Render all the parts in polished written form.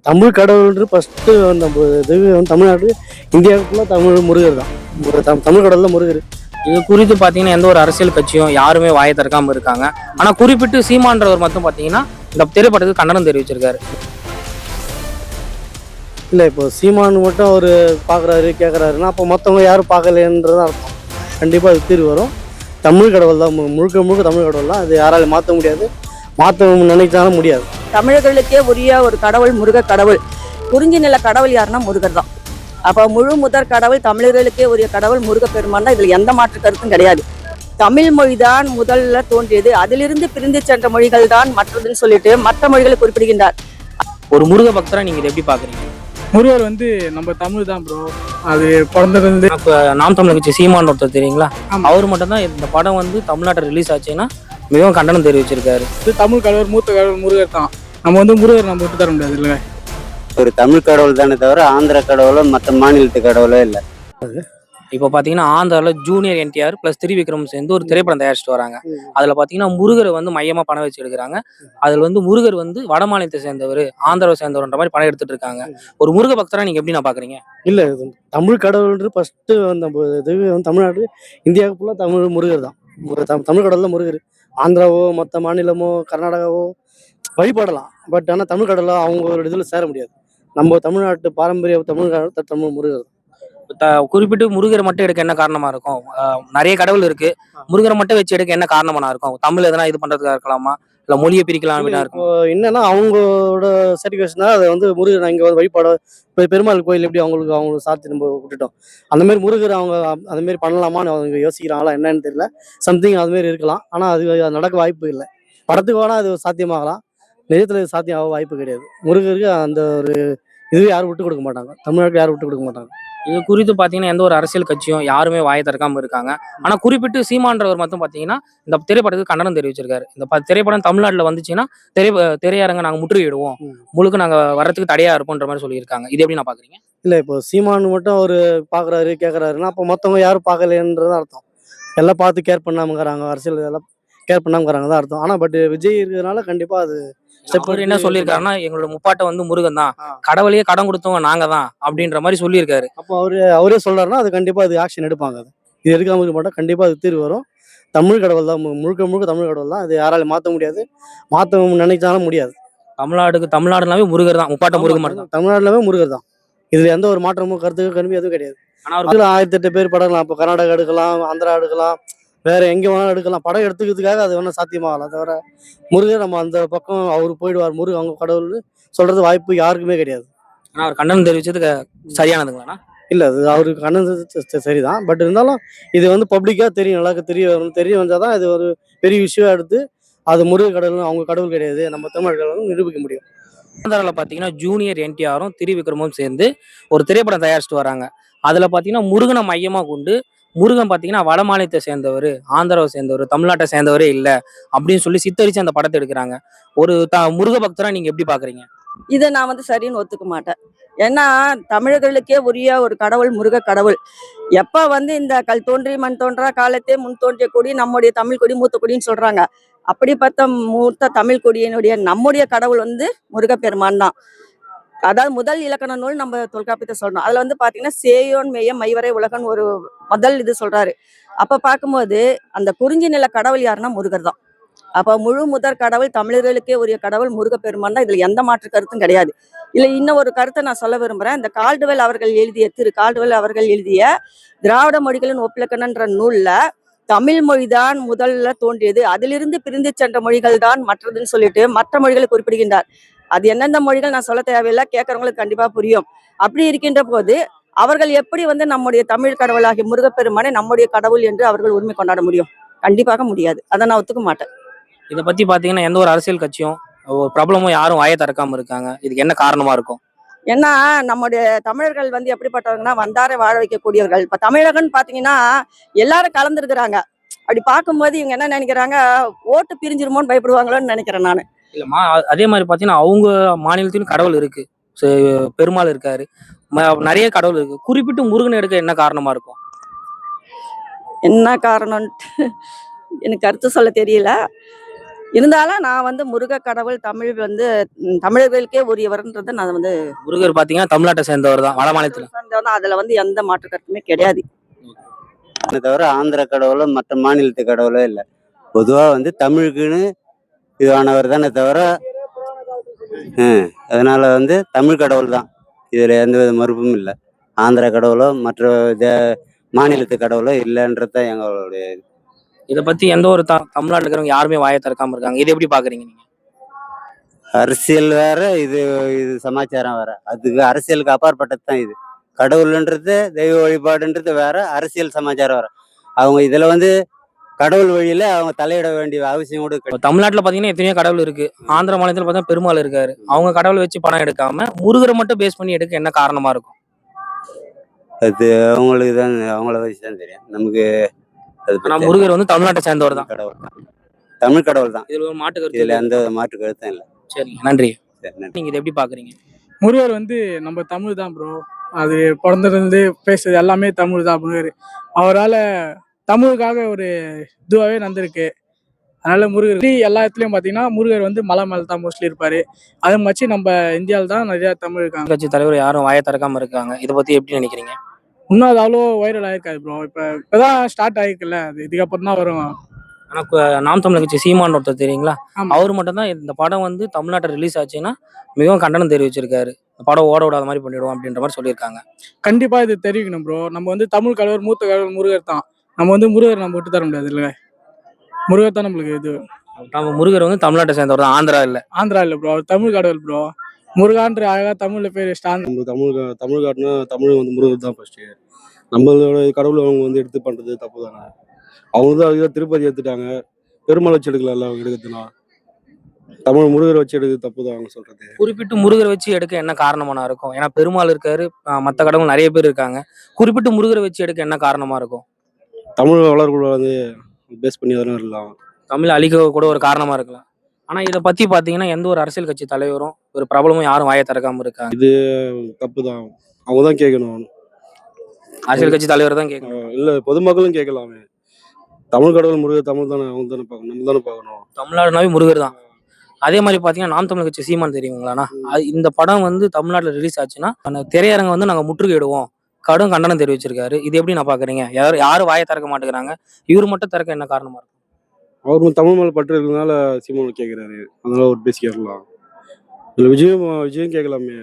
Tamil கடவுள்ன்ற first நம்ம இது வந்து தமிழ்நாடு இந்தியாவுக்குள்ள தமிழ் முருகர் தான். தமிழ் கடவுள் தான் முருகர். இது குறித்து பார்த்தீங்கன்னா எந்த ஒரு அரசியல் கட்சியும் யாருமே வாயை திறக்காம இருக்காங்க. ஆனால் குறிப்பிட்டு சீமான்றவர் மட்டும் பார்த்தீங்கன்னா இந்த திரைப்படத்துக்கு கண்டனம் தெரிவிச்சிருக்காரு. இல்லை இப்போ சீமானு மட்டும் அவர் பார்க்குறாரு கேட்குறாருன்னா அப்போ மற்றவங்க யாரும் பார்க்கலன்றது அர்த்தம். கண்டிப்பாக அது தீர்வு வரும். தமிழ் கடவுள் தான் முழுக்க முழுக்க தமிழ் கடவுள் தான். அது யாராலும் மாற்ற முடியாது, மாற்ற நினைச்சாலும் முடியாது. தமிழர்களுக்கே உரிய ஒரு கடவுள் முருக கடவுள். குறிஞ்சி நில கடவுள் யாருன்னா முருகர் தான். அப்போ முழு முதற் கடவுள் தமிழர்களுக்கே உரிய கடவுள் முருக பெருமான் தான். இதில் எந்த மாற்று கருத்தும் கிடையாது. தமிழ் மொழி தான் முதல்ல தோன்றியது, அதிலிருந்து பிரிந்து சென்ற மொழிகள் தான் மற்றதுன்னு சொல்லிட்டு மற்ற மொழிகளை குறிப்பிடுகின்றார். ஒரு முருக பக்தரா நீங்க இதை எப்படி பாக்குறீங்க? முருகர் நம்ம தமிழ் தான் ப்ரோ. அது பிறந்ததுலேருந்து இப்போ நாம் தமிழ் கட்சி சீமான் ஒருத்தர் தெரியுங்களா, அவர் மட்டும் தான் இந்த படம் தமிழ்நாட்டில் ரிலீஸ் ஆச்சுன்னா மிகவும் கண்டனம் தெரிவிச்சிருக்காரு. தமிழ் கடவுள் மூத்த கடவுள் முருகர் தான். முருகர் நம்ம விட்டு தர முடியாது இல்லை. ஒரு தமிழ் கடவுள் தானே தவிர ஆந்திர கடவுளோ மற்ற மாநிலத்து கடவுளோ இல்லை. இப்போ பார்த்தீங்கன்னா ஆந்திராவில் ஜூனியர் என்டிஆர் ப்ளஸ் திரிவிக்ரம் சேர்ந்து ஒரு திரைப்படம் தயாரிச்சுட்டு வராங்க. அதில் பார்த்தீங்கன்னா முருகரை மையமாக பணம் வச்சு எடுக்கிறாங்க. அதில் முருகர் வட மாநிலத்தை சேர்ந்தவர், ஆந்திராவை சேர்ந்தவர்ன்ற மாதிரி படம் எடுத்துட்டு இருக்காங்க. ஒரு முருக பக்தரா நீங்கள் எப்படி நான் பார்க்குறீங்க? இல்லை தமிழ் கடவுள்ன்ற ஃபஸ்ட்டு நம்ம இது வந்து தமிழ்நாடு இந்தியாவுக்குள்ள தமிழ் முருகர் தான். தமிழ் கடவுள் தான் முருகர். ஆந்திராவோ மற்ற மாநிலமோ கர்நாடகாவோ வழிபடலாம், பட் ஆனால் தமிழ் கடவுளோ அவங்களோட இதில் சேர முடியாது. நம்ம தமிழ்நாட்டு பாரம்பரிய தமிழ் கடவுள் தமிழ் முருகர். குறிப்பிட்டு முருகரை மட்டும் எடுக்க என்ன காரணமா இருக்கும்? நிறைய கடவுள் இருக்கு, முருகரை மட்டும் வச்சு எடுக்க என்ன காரணமா இருக்கும்? தமிழ் எதனா இது பண்றதுக்காக இருக்கலாமா, இல்ல மொழியை பிரிக்கலாம் அப்படின்னா இருக்கும்? என்னன்னா அவங்களோட சர்டிஃபிகேஷன் தான் அதை முருகர் இங்கே வழிபாடு. இப்போ பெருமாள் கோயில் எப்படி அவங்களுக்கு சாத்தி நம்ம விட்டுட்டோம், அந்த மாதிரி முருகர் அவங்க அந்த மாதிரி பண்ணலாமான்னு அவங்க யோசிக்கிறாங்களா என்னன்னு தெரியல. சம்திங் அது மாதிரி இருக்கலாம், ஆனால் அது நடக்க வாய்ப்பு இல்லை. படத்துக்கு வேணா அது சாத்தியமாகலாம், நிஜத்தில் சாத்தியம் ஆக வாய்ப்பு கிடையாது. முருகருக்கு அந்த ஒரு இதுவே யாரும் விட்டு கொடுக்க மாட்டாங்க, தமிழ்நாட்டுக்கு யாரும் விட்டு கொடுக்க மாட்டாங்க. இது குறித்து பார்த்தீங்கன்னா எந்த ஒரு அரசியல் கட்சியும் யாருமே வாயை திறக்காம இருக்காங்க. ஆனால் குறிப்பிட்டு சீமான்றவர் மட்டும் பார்த்தீங்கன்னா இந்த திரைப்படத்துக்கு கண்டனம் தெரிவிச்சிருக்காரு. இந்த திரைப்படம் தமிழ்நாட்டில் வந்துச்சுன்னா திரையரங்க நாங்கள் முற்றுகையிடுவோம், முழுக்க நாங்கள் வரத்துக்கு தடையா இருப்போன்ற மாதிரி சொல்லியிருக்காங்க. இது எப்படி நான் பார்க்குறீங்க? இல்லை இப்போ சீமானு மட்டும் அவர் பார்க்குறாரு கேட்குறாருன்னா அப்போ மற்றவங்க யாரும் பார்க்கலன்றது அர்த்தம். எல்லாம் பார்த்து கேர் பண்ணாமங்கிறாங்க, அரசியல் எல்லாம் கேர் பண்ணாமங்கிறாங்க தான் அர்த்தம். ஆனால் பட் விஜய் இருக்கிறதுனால கண்டிப்பாக அது அவர் என்ன சொல்லியிருக்காருன்னா எங்களோட முப்பாட்டை முருகன் தான், கடவுளையே கடன் கொடுத்தவங்க நாங்க தான் அப்படின்ற மாதிரி சொல்லியிருக்காரு. அப்போ அவரே சொல்றாருன்னா அது கண்டிப்பா அது ஆக்ஷன் எடுப்பாங்க. இது எடுக்காம இருக்க மாட்டோம், கண்டிப்பா அது தீர்வு வரும். தமிழ் கடவுள் தான் முழுக்க முழுக்க தமிழ் கடவுள் தான். அது யாராலும் மாற்ற முடியாது, மாற்ற நினைச்சாலும் முடியாது. தமிழ்நாடுனாவே முருகர் தான், முப்பாட்ட முருகன் மட்டும் தான். தமிழ்நாடுனாவே முருகர் தான். இதுல எந்த ஒரு மாற்றமும் கருவி எதுவும் கிடையாது. அதுல 1008 பேர் படம்லாம் இப்போ கர்நாடகா எடுக்கலாம், ஆந்திரா எடுக்கலாம், வேற எங்க வேணாலும் எடுக்கலாம். படம் எடுத்துக்கிறதுக்காக அது வேணா சாத்தியமாகலாம், தவிர முருகர் நம்ம அந்த பக்கம் அவரு போயிடுவார், முருகன் அவங்க கடவுள்னு சொல்றது வாய்ப்பு யாருக்குமே கிடையாது. ஆனா அவர் கண்டனம் தெரிவிச்சது சரியானதுங்களா? இல்ல அது அவருக்கு கண்டனம் சரிதான், பட் இருந்தாலும் இது பப்ளிக்கா தெரியும், எல்லாருக்கும் தெரிய வந்தாதான் இது ஒரு பெரிய விஷயம் எடுத்து அது முருகன் கடவுள் அவங்க கடவுள் கிடையாது, நம்ம தமிழ் கடவுள் நிரூபிக்க முடியும். ஆந்திராவில் பார்த்தீங்கன்னா ஜூனியர் என்டிஆரும் திரிவிக்ரமும் சேர்ந்து ஒரு திரைப்படம் தயாரிச்சுட்டு வராங்க. அதுல பார்த்தீங்கன்னா முருகனை மையமா கொண்டு முருகன் பார்த்தீங்கன்னா வட மாநிலத்தை சேர்ந்தவர், ஆந்திராவை சேர்ந்தவர், தமிழ்நாட்டை சேர்ந்தவரே இல்லை அப்படின்னு சொல்லி சித்தரிச்சு அந்த படத்தை எடுக்கிறாங்க. ஒரு முருக பக்தரா நீங்க எப்படி பாக்குறீங்க? இதை நான் சரின்னு ஒத்துக்க மாட்டேன். ஏன்னா தமிழர்களுக்கே உரிய ஒரு கடவுள் முருக கடவுள். எப்ப இந்த கல் தோன்றி மண் தோன்றா காலத்தே முன் தோன்றிய கொடி நம்முடைய தமிழ் கொடி மூத்த கொடின்னு சொல்றாங்க. அப்படிப்பட்ட மூத்த தமிழ் கொடியினுடைய நம்முடைய கடவுள் முருகப்பெருமான் தான். அதாவது முதல் இலக்கண நூல் நம்ம தொல்காப்பியத்தை சொல்றோம். அதுல பாத்தீங்கன்னா சேயோன் மேய மைவரை உலகன் ஒரு முதல் இது சொல்றாரு. அப்ப பார்க்கும்போது அந்த குறிஞ்சி நில கடவுள் யாருன்னா முருகர் தான். அப்ப முழு முதற் கடவுள் தமிழர்களுக்கே உரிய கடவுள் முருகப்பெருமான் தான். இதுல எந்த மாற்று கருத்தும் கிடையாது. இல்ல இன்னும் ஒரு கருத்தை நான் சொல்ல விரும்புறேன். இந்த கால்டுவெல் அவர்கள் எழுதிய திராவிட மொழிகளின் ஒப்பிலக்கணன்ற நூல்ல தமிழ் மொழிதான் முதல்ல தோன்றியது, அதிலிருந்து பிரிந்து சென்ற மொழிகள் தான் மற்றதுன்னு சொல்லிட்டு மற்ற மொழிகளை குறிப்பிடுகின்றார். அது எந்தெந்த மொழிகள் நான் சொல்ல தேவையில்லை, கேட்கறவங்களுக்கு கண்டிப்பா புரியும். அப்படி இருக்கின்ற போது அவர்கள் எப்படி நம்முடைய தமிழ் கடவுளாகிய முருகப்பெருமானை நம்முடைய கடவுள் என்று அவர்கள் உரிமை கொண்டாட முடியும்? கண்டிப்பாக முடியாது. அதை நான் ஒத்துக்க மாட்டேன். இதை பத்தி பாத்தீங்கன்னா எந்த ஒரு அரசியல் கட்சியும் ஒரு பிரபலமும் யாரும் வாயை திறக்காம இருக்காங்க. இதுக்கு என்ன காரணமா இருக்கும்? ஏன்னா நம்முடைய தமிழர்கள் எப்படிப்பட்டவங்கன்னா வந்தாரை வாழ வைக்கக்கூடியவர்கள். இப்ப தமிழகன்னு பாத்தீங்கன்னா எல்லாரும் கலந்துருக்கிறாங்க. அப்படி பார்க்கும்போது இவங்க என்ன நினைக்கிறாங்க, ஓட்டு பிரிஞ்சிருமோன்னு பயப்படுவாங்களோன்னு நினைக்கிறேன் நான். இல்லம்மா, அதே மாதிரி பாத்தீங்கன்னா அவங்க மாநிலத்திலும் கடவுள் இருக்கு, பெருமாள் இருக்காரு, நிறைய கடவுள் இருக்கு. குறிப்பிட்டு முருகன் எடுக்க என்ன காரணமா இருக்கும்? என்ன காரணம்ட்டு எனக்கு கருத்து சொல்ல தெரியல. இருந்தாலும் நான் வந்து முருக கடவுள் தமிழ் வந்து தமிழர்களுக்கே உரியவர்ன்றதை நான் வந்து முருகர் பாத்தீங்கன்னா தமிழ்நாட்டை சேர்ந்தவர் தான், வட மாநிலத்துல. அதுல வந்து எந்த மாற்று கருத்துமே கிடையாது. தவிர ஆந்திர கடவுளோ மற்ற மாநிலத்து கடவுளோ இல்லை. பொதுவாக வந்து தமிழுக்குன்னு இதுவானவர் தானே தவிர அதனால வந்து தமிழ் கடவுள் தான். இதில் எந்த வித மறுப்பும் இல்லை. ஆந்திர கடவுளோ மற்ற மாநிலத்து கடவுளோ இல்லைன்றது தான் எங்களுடைய. இதை பத்தி எந்த ஒரு தமிழ்நாட்டுல இருக்கிறவங்க யாருமே வாயை திறக்காம இருக்காங்க. இதை எப்படி பாக்குறீங்க நீங்க? அரசியல் வேற, இது இது சமாச்சாரம் வேற. அதுக்கு அரசியலுக்கு அப்பாற்பட்டது தான் இது. கடவுள்ன்றது தெய்வ வழிபாடுன்றது வேற, அரசியல் சமாச்சாரம் வேற. அவங்க இதுல வந்து கடவுள் வழியில அவங்க தலையிட வேண்டிய அவசியம் கூட இப்ப தமிழ்நாட்டுல பாத்தீங்கன்னா எத்தனையோ கடவுள் இருக்கு. ஆந்திர மாநிலத்துல பார்த்தா பெருமாள் இருக்காரு. அவங்க கடவுளை வச்சு பணம் எடுக்காம முருகரை மட்டும் பேஸ் பண்ணி எடுக்க என்ன காரணமா இருக்கும்? அது அவங்களுக்கு தான், அவங்கள வச்சு தான் தெரியும் நமக்கு. அது ஆனா முருகர் வந்து தமிழ்நாட்டை சேர்ந்தவர் தான், கடவுள் தான், தமிழ் கடவுள் தான். இதுல ஒரு மாட்டு கருத்து இதுல இல்ல. எந்த மாற்று கருத்தும் இல்லை. சரிங்க, நன்றி. சரி, நன்றி. நீங்க இதை எப்படி பாக்குறீங்க? முருகர் வந்து நம்ம தமிழ் தான் ப்ரோ. அது பிறந்ததுலேருந்து பேசுறது எல்லாமே தமிழ் தான் முருகர். அவரால் தமிழுக்காக ஒரு இதுவாகவே நடந்திருக்கு. அதனால முருகர் எல்லா இடத்துலையும் பார்த்தீங்கன்னா முருகர் வந்து மலை மேலே தான் மோஸ்ட்லி இருப்பார். அதை மச்சு நம்ம இந்தியாவில் தான் நிறையா தமிழ் இருக்காங்க. கட்சி தலைவர் யாரும் வாயை திறக்காம இருக்காங்க. இதை பத்தி எப்படி நினைக்கிறீங்க? இன்னும் அது அவ்வளோ வைரல் ஆயிருக்காது ப்ரோ. இப்போதான் ஸ்டார்ட் ஆகிருக்குல்ல, அது இதுக்கப்புறம் தான் வரும். ஆனா நாம் தமிழர் கட்சி சீமான் ஒருத்தர் தெரியுங்களா? ஆமா. அவர் மட்டும் தான் இந்த படம் வந்து தமிழ்நாட்டை ரிலீஸ் ஆச்சுன்னா மிகவும் கண்டனம் தெரிவிச்சிருக்காரு. இந்த படம் ஓட விடாத மாதிரி பண்ணிடுவோம் அப்படின்ற மாதிரி சொல்லியிருக்காங்க. கண்டிப்பா இது தெரிவிக்கணும் ப்ரோ. நம்ம வந்து தமிழ் கடவுள், மூத்த கடவுள் முருகர் தான். நம்ம வந்து முருகர் நம்ம விட்டு தர முடியாது இல்லை. முருகர் தான் நம்மளுக்கு இது. நம்ம முருகர் வந்து தமிழ்நாட்டை சேர்ந்தவர் தான், ஆந்திரா இல்ல. ஆந்திரா இல்லை ப்ரோ, அவர் தமிழ் கடவுள் ப்ரோ. முருகான்ற அழகா தமிழ்ல பேர் நம்ம தமிழ்காட்டுனா தமிழ் வந்து முருகர் தான் ஃபர்ஸ்ட். நம்மளோட கடவுளை அவங்க வந்து எடுத்து பண்றது தப்பு தானே. அவங்க தான் அதுதான் திருப்பதி எடுத்துட்டாங்க, பெருமாள் வச்சு எடுக்கல. அவங்க எடுக்கிறதுனா தமிழ் முருகர் வச்சு எடுக்கிறது தப்பு தான் அவங்க சொல்றது. குறிப்பிட்டு முருகரை வச்சு எடுக்க என்ன காரணமா இருக்கும்? ஏன்னா பெருமாள் இருக்காரு, மற்ற கடவுள் நிறைய பேர் இருக்காங்க. குறிப்பிட்டு முருகரை வச்சு எடுக்க என்ன காரணமா இருக்கும்? தமிழ் வளர்க்குள்ள வந்து பேஸ் பண்ணி அதெல்லாம் இருக்கலாம். தமிழ் அழிக்க கூட ஒரு காரணமா இருக்கலாம். ஆனா இதை பத்தி பாத்தீங்கன்னா எந்த ஒரு அரசியல் கட்சி தலைவரும் ஒரு பிரபலமும் யாரும் வாயை திறக்காம இருக்காங்க. இது தப்பு தான், அவங்க தான் கேட்கணும். அரசியல் கட்சி தலைவர் தான் கேட்கணும். இல்ல பொதுமக்களும் கேட்கலாமே. தமிழ் கடவுள் முருகர் தமிழ் தானே, அவங்க தானே பார்க்கணும், நம்ம தானே பார்க்கணும். தமிழ்நாடுனாவே முருகர் தான். அதே மாதிரி பாத்தீங்கன்னா நாம் தமிழர் கட்சி சீமான் தெரியுங்களாண்ணா? இந்த படம் வந்து தமிழ்நாட்டுல ரிலீஸ் ஆச்சுன்னா அந்த திரையரங்க வந்து நாங்க முற்றுகையிடுவோம், கடும் கண்டனம் தெரிவிச்சிருக்காரு. இது எப்படி நான் பாக்குறீங்க? யாரும் வாயை திறக்க மாட்டேங்கிறாங்க, இவர் மட்டும் திறக்க என்ன காரணமா இருக்கும்? அவர் தமிழ் மேல பற்று இருக்கிறதுனால சீமான் கேட்கிறாரு, அதனால ஒரு பேசி கேட்கலாம். இல்லை விஜயும் கேட்கலாமே,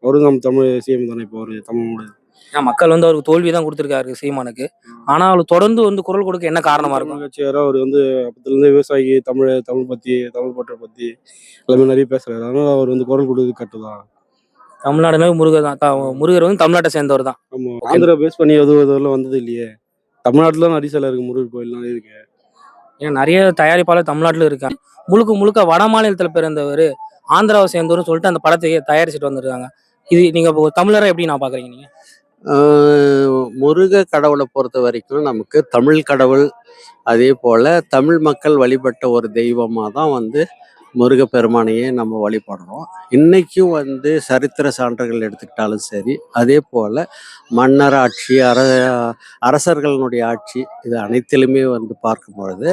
அவரும் நம்ம தமிழ் சிஎம் தானே. இப்போ ஒரு தமிழோட ஏன்னா மக்கள் வந்து அவருக்கு தோல்வி தான் கொடுத்துருக்காரு சீமானுக்கு. ஆனா அவர் தொடர்ந்து வந்து குரல் கொடுக்க என்ன காரணமா இருக்கும்? கட்சியாரா அவர் வந்து அப்பத்துலேருந்து விவசாயி, தமிழ் பத்தி, தமிழ் பற்றை பத்தி எல்லாமே நிறைய பேசுறாரு. அதனால அவர் வந்து குரல் கொடுக்குறது கரெக்டு தான். தமிழ்நாடுனாவே முருகர் தான். முருகர் வந்து தமிழ்நாட்டை சேர்ந்தவர் தான். ஆமா, ஆந்திரா பேஸ் பண்ணி எதுவும் வந்தது இல்லையே. தமிழ்நாட்டுல நிறைய சில இருக்கு, முருகர் கோயில் நிறைய இருக்கு. ஏன்னா நிறைய தயாரிப்பாளர் தமிழ்நாட்டுல இருக்காங்க. முழுக்க முழுக்க வட மாநிலத்துல பிறந்தவர், ஆந்திராவை சேர்ந்தவர்னு சொல்லிட்டு அந்த படத்தை தயாரிச்சுட்டு வந்திருக்காங்க. இது நீங்க இப்போ ஒரு தமிழரை எப்படி நான் பாக்குறீங்க நீங்க? முருக கடவுளை பொறுத்த வரைக்கும் நமக்கு தமிழ் கடவுள், அதே போல் தமிழ் மக்கள் வழிபட்ட ஒரு தெய்வமாக தான் வந்து முருகப்பெருமானையே நம்ம வழிபடுறோம். இன்றைக்கும் வந்து சரித்திர சான்றுகள் எடுத்துக்கிட்டாலும் சரி, அதே போல் மன்னர் ஆட்சி, அரசர்களுடைய ஆட்சி, இது அனைத்திலுமே வந்து பார்க்கும் பொழுது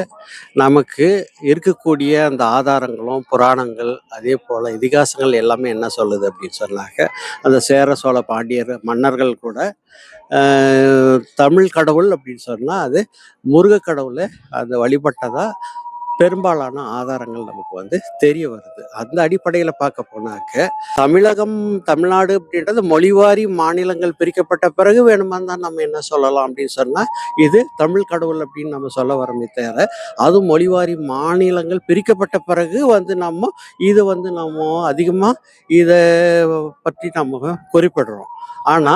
நமக்கு இருக்கக்கூடிய அந்த ஆதாரங்களும் புராணங்கள், அதே போல் இதிகாசங்கள் எல்லாமே என்ன சொல்லுது அப்படின்னு சொன்னாக்க, அந்த சேர சோழ பாண்டியர் மன்னர்கள் கூட தமிழ் கடவுள் அப்படின்னு சொன்னால் அது முருக கடவுளை அந்த வழிபட்டதா பெரும்பாலான ஆதாரங்கள் நமக்கு வந்து தெரிய வருது. அந்த அடிப்படையில் பார்க்க போனாக்க தமிழ்நாடு அப்படின்றது மொழிவாரி மாநிலங்கள் பிரிக்கப்பட்ட பிறகு வேணுமா தான் நம்ம என்ன சொல்லலாம் அப்படின்னு சொன்னால், இது தமிழ் கடவுள் அப்படின்னு நம்ம சொல்ல வரமே தவிர, அது மொழிவாரி மாநிலங்கள் பிரிக்கப்பட்ட பிறகு வந்து இது வந்து நம்ம அதிகமாக இதை பற்றி நம்ம குறிப்பிடுறோம். ஆனா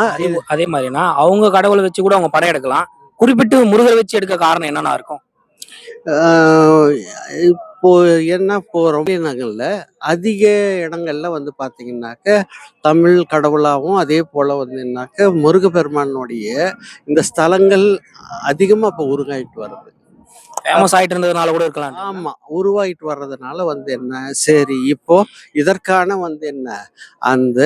அதே மாதிரினா அவங்க கடவுளை வச்சு கூட அவங்க படம் எடுக்கலாம். குறிப்பிட்டு முருகரை வச்சு எடுக்க காரணம் என்னன்னா இருக்கும்? இப்போ என்ன போகிறோம் நகரில் அதிக இடங்கள்ல வந்து பார்த்தீங்கன்னாக்க தமிழ் கடவுளாகவும், அதே போல் வந்து என்னாக்க முருகப்பெருமானுடைய இந்த ஸ்தலங்கள் அதிகமாக இப்போ உருவாகிட்டு வருது. ஃபேமஸ் ஆயிட்டு இருந்ததுனால கூட இருக்கலாம். ஆமா, உருவாகிட்டு வர்றதுனால வந்து என்ன, சரி இப்போ இதற்கான வந்து என்ன அந்த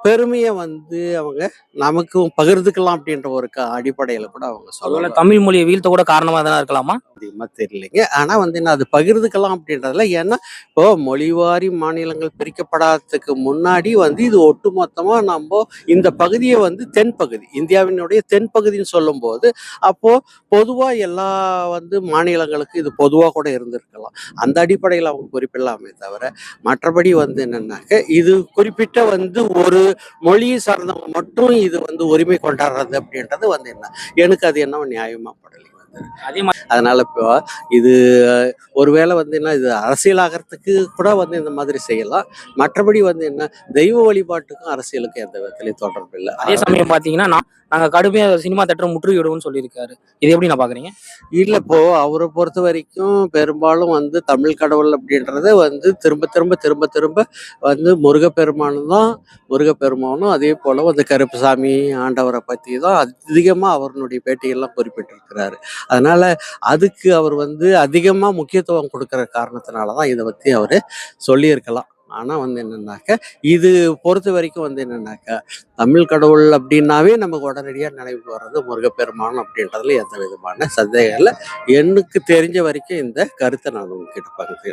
பெருமையை வந்து அவங்க நமக்கும் பகிர்ந்துக்கலாம் அப்படின்ற ஒரு அடிப்படையில் கூட அவங்க ஒருவேளை சொல்லலாம். தமிழ் மொழியை வீழ்த்த கூட காரணமா தான் இருக்கலாமா? அதிகமாக தெரியலைங்க. ஆனால் வந்து என்ன அது பகிர்ந்துக்கலாம் அப்படின்றதுல ஏன்னா இப்போ மொழிவாரி மாநிலங்கள் பிரிக்கப்படாததுக்கு முன்னாடி வந்து இது ஒட்டுமொத்தமாக நம்ம இந்த பகுதியை வந்து தென்பகுதி இந்தியாவினுடைய தென்பகுதின்னு சொல்லும்போது அப்போ பொதுவாக எல்லா வந்து மாநிலங்களுக்கு இது பொதுவாக கூட இருந்திருக்கலாம். அந்த அடிப்படையில் அவங்க குறிப்பிடலாமே தவிர மற்றபடி வந்து என்னன்னாக்க இது குறிப்பிட்ட வந்து ஒரு மொழியை சார்ந்தவங்க மட்டும் இது வந்து உரிமை கொண்டாடுறது அப்படின்றது வந்து என்ன எனக்கு அது என்ன நியாயமா படலைங்க வந்து. அதே மாதிரி அதனால இப்போ இது ஒருவேளை வந்து என்ன இது அரசியலாகிறதுக்கு கூட வந்து இந்த மாதிரி செய்யலாம். மற்றபடி வந்து என்ன தெய்வ வழிபாட்டுக்கும் அரசியலுக்கும் எந்த விதத்துலையும் தொடர்பு இல்லை. அதே சமயம் பாத்தீங்கன்னா நாங்க கடுமையா சினிமா தேட்டரை முற்றுகையிடுவோம்னு சொல்லியிருக்காரு. இது எப்படி நான் பாக்குறீங்க? இல்லை இப்போ அவரை பொறுத்த வரைக்கும் பெரும்பாலும் வந்து தமிழ் கடவுள் அப்படின்றத வந்து திரும்ப திரும்ப திரும்ப திரும்ப வந்து முருகப்பெருமானும் அதே போல வந்து கருப்புசாமி ஆண்டவரை பற்றி தான் அதிகமாக அவருடைய பேட்டிகள்லாம் குறிப்பிட்டிருக்கிறாரு. அதனால அதுக்கு அவர் வந்து அதிகமாக முக்கியத்துவம் கொடுக்குற காரணத்தினால தான் இதை பற்றி அவர் சொல்லியிருக்கலாம். ஆனால் வந்து என்னன்னாக்க இது பொறுத்த வரைக்கும் வந்து என்னன்னாக்கா தமிழ் கடவுள் அப்படின்னாவே நமக்கு உடனடியாக நினைவுக்கு வர்றது முருகப்பெருமான் அப்படின்றதுல எந்த விதமான சந்தேகம் இல்லை. எனக்கு தெரிஞ்ச வரைக்கும் இந்த கருத்தை நான் உங்ககிட்ட பகிர்ந்து